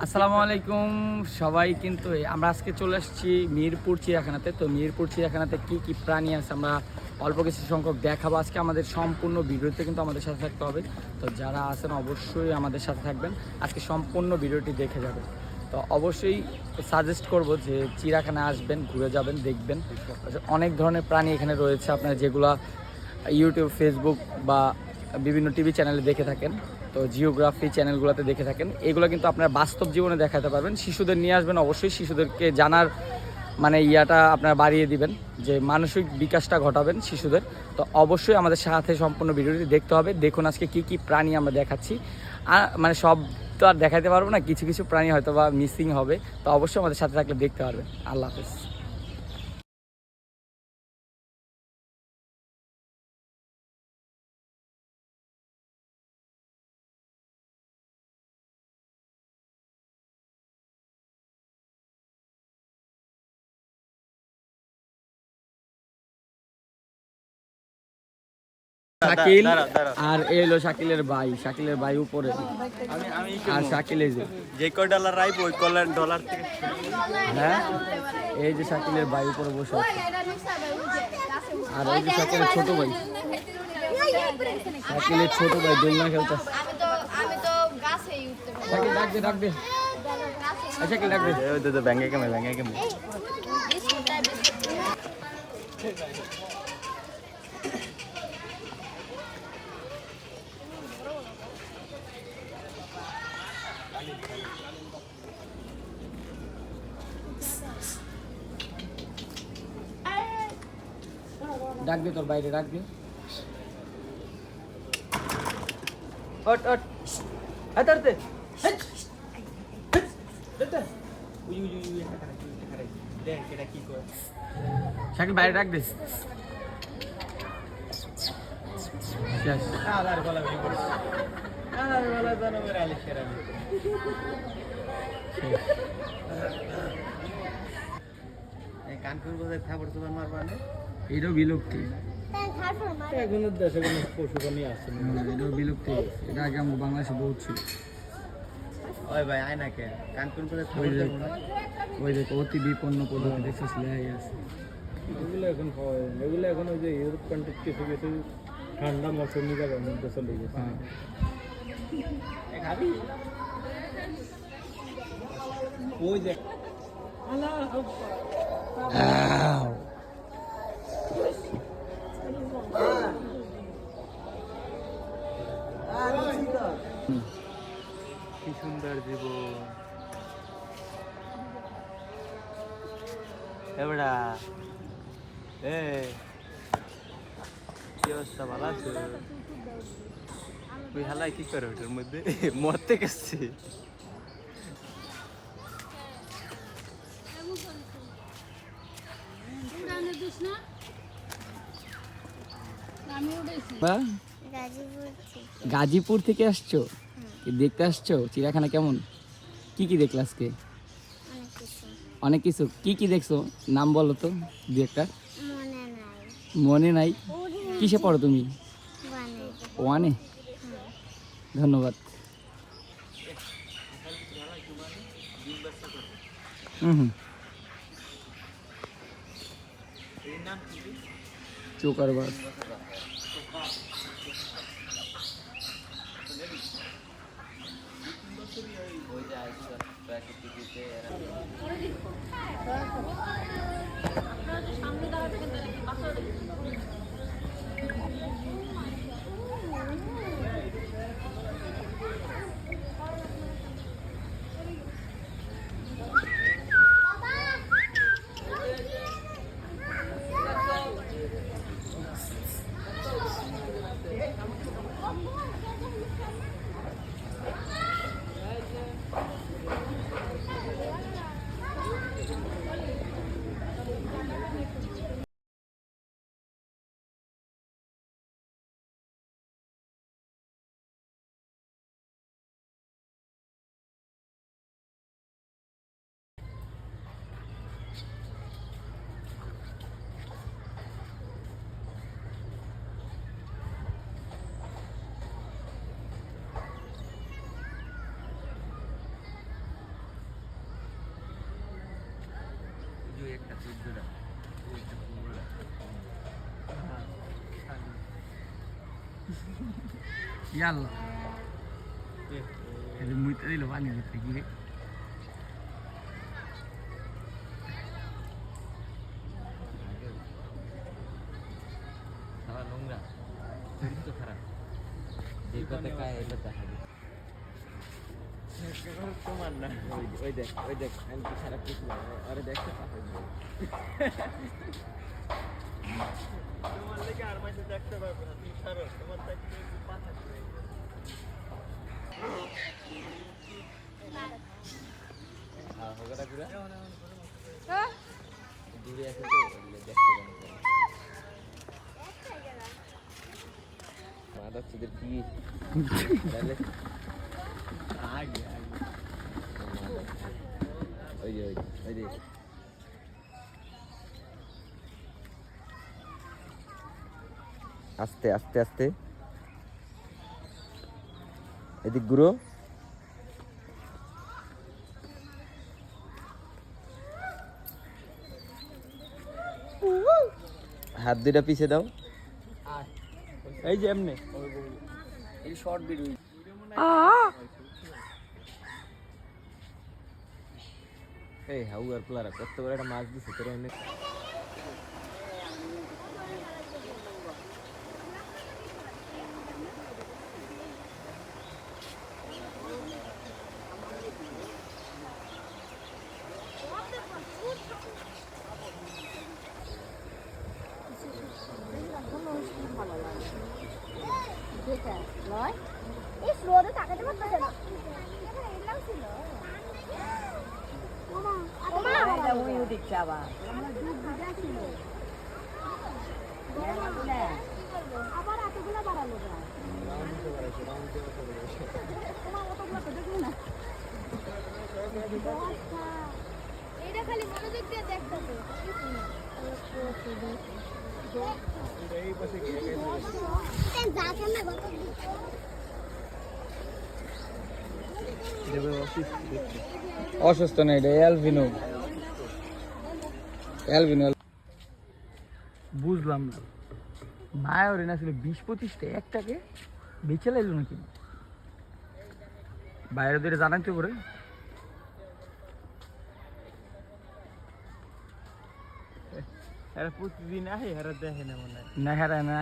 আসসালামু আলাইকুম সবাই। কিন্তু আমরা আজকে চলে আসছি মিরপুর চিড়িয়াখানাতে। তো মিরপুর চিড়িয়াখানাতে কি কি প্রাণী আছে আমরা অল্প কিছু সংখ্যক দেখাবো আজকে। আমাদের সম্পূর্ণ ভিডিওতে কিন্তু আমাদের সাথে থাকতে হবে। তো যারা আছেন অবশ্যই আমাদের সাথে থাকবেন, আজকে সম্পূর্ণ ভিডিওটি দেখে যাবেন। তো অবশ্যই সাজেস্ট করব যে চিড়িয়াখানা আসবেন, ঘুরে যাবেন, দেখবেন। অনেক ধরনের প্রাণী এখানে রয়েছে আপনারা যেগুলো ইউটিউব, ফেসবুক বা বিভিন্ন টিভি চ্যানেলে দেখে থাকেন, তো জিওগ্রাফি চ্যানেলগুলোতে দেখে থাকেন, এগুলো কিন্তু আপনারা বাস্তব জীবনে দেখাতে পারবেন। শিশুদের নিয়ে আসবেন, অবশ্যই শিশুদেরকে জানার ইয়াটা আপনারা বাড়িয়ে দিবেন, যে মানসিক বিকাশটা ঘটাবেন শিশুদের। তো অবশ্যই আমাদের সাথে সম্পূর্ণ ভিডিওটি দেখতে হবে। দেখুন আজকে কি কি প্রাণী আমরা দেখাচ্ছি। আর সব তো আর দেখাতে পারবো না, কিছু কিছু প্রাণী হয়তো বা মিসিং হবে। তো অবশ্যই আমাদের সাথে থাকলে দেখতে পারবেন। আল্লাহ হাফেজ। শাকিল, আর এই হলো শাকিলের ভাই, শাকিলের ভাই উপরে, আর শাকিল এই যে কয় ডলার আইব ওই কলার ডলার থেকে। হ্যাঁ, এই যে শাকিলের ভাই উপরে বসে আছে, আর এই যে শাকিলের ছোট ভাই, শাকিলের ছোট ভাই দোলনা খেলতেছে। শাকিল ডাক দে, ডাক দে, শাকিল ডাক দে। ওই তো ব্যাংকে কেমন ব্যাংকে কেমন ডাক দে, তোর বাইরে ডাক দে। ওট ওট আতরতে উই উই উই এটা করে দেখ এটা কি করে। শাকিল বাইরে ডাক দে। শেষ। আলার গলা ভেঙে পড়ছে, আলার গলা জানো মেরে আলিশ করাবি। এই কানপুর বাজার খাবার তোমার মারবা না, এটাও বিলুপ্তি। এখনো দেশে কোনো পশু প্রাণী আসছে না। এটাও বিলুপ্তি। এটা আগে আমার বাংলাদেশে বহুত ছিল। ওই ভাই আয় না কে কানপুর বাজার ওই খাবার যে দেবো না। ওই যে অতি বিপন্ন পদ্ধতি দেখছিস, লেহাই আছে। এগুলো এখন খাওয়া যায় না। এগুলো এখন ওই যে ইউরোপ কান্ট্রি কিছু কিছু ঠান্ডা মৌসুমি জায়গার মধ্যে চলে গেছে। হ্যাঁ, ওই যে কি সুন্দর জীবন। এবারে এ কি অবস্থা, ভালো আছো? ওই হালাই কি করে ওটার মধ্যে মরতে গেছে। গাজীপুর থেকে আসছো? কি দেখতে আসছো চিড়িয়াখানা? কেমন, কি কি দেখলে আজকে? অনেক কিছু। কি কি দেখছো নাম বলো তো দু একটা। মনে নাই? কিসে পড়ো তুমি? ওয়ানে। ধন্যবাদ। হুম, চোকারবার। ইয়াল্লা এই মুইতে দিল পানি দিতে কি রে আমার নোংরা চরিত্র খারাপ যে কথা কায় এটা দেখা যায় তোমার না ওই দেখ আমি কি খারাপ কিছু না আরে দেখতে পাঠাই তোমার লেগে আর মাঝে দেখতে পারবো না তুমি ছাড়ো তোমার দেখতে পাঠাই হোগাটা পুরা দূরে আছে তো দেখতে পাবো মাদক তোদের কি তাহলে আগে ওই যে আস্তে আস্তে আস্তে এদিক ঘুরো হাত দুইটা পিছে দাও এই যে এমনি এই শর্ট ভিডিও এই হাউ আর প্লারা কত বড় একটা মাছ দিছে তোর অনেক আবার এতগুলো বাড়ালো এটা খালি মনোযোগ দিয়ে দেখতে অসুস্থ না এটা অ্যালভিনো বুঝলাম না মায়ের না ছিল 20-25টা একটাকে বেঁচে লাইলো নাকি বাইরে দিয়ে জানান তো করে প্রতিদিন আহে হারা দেখে না মনে হয় না হেরা না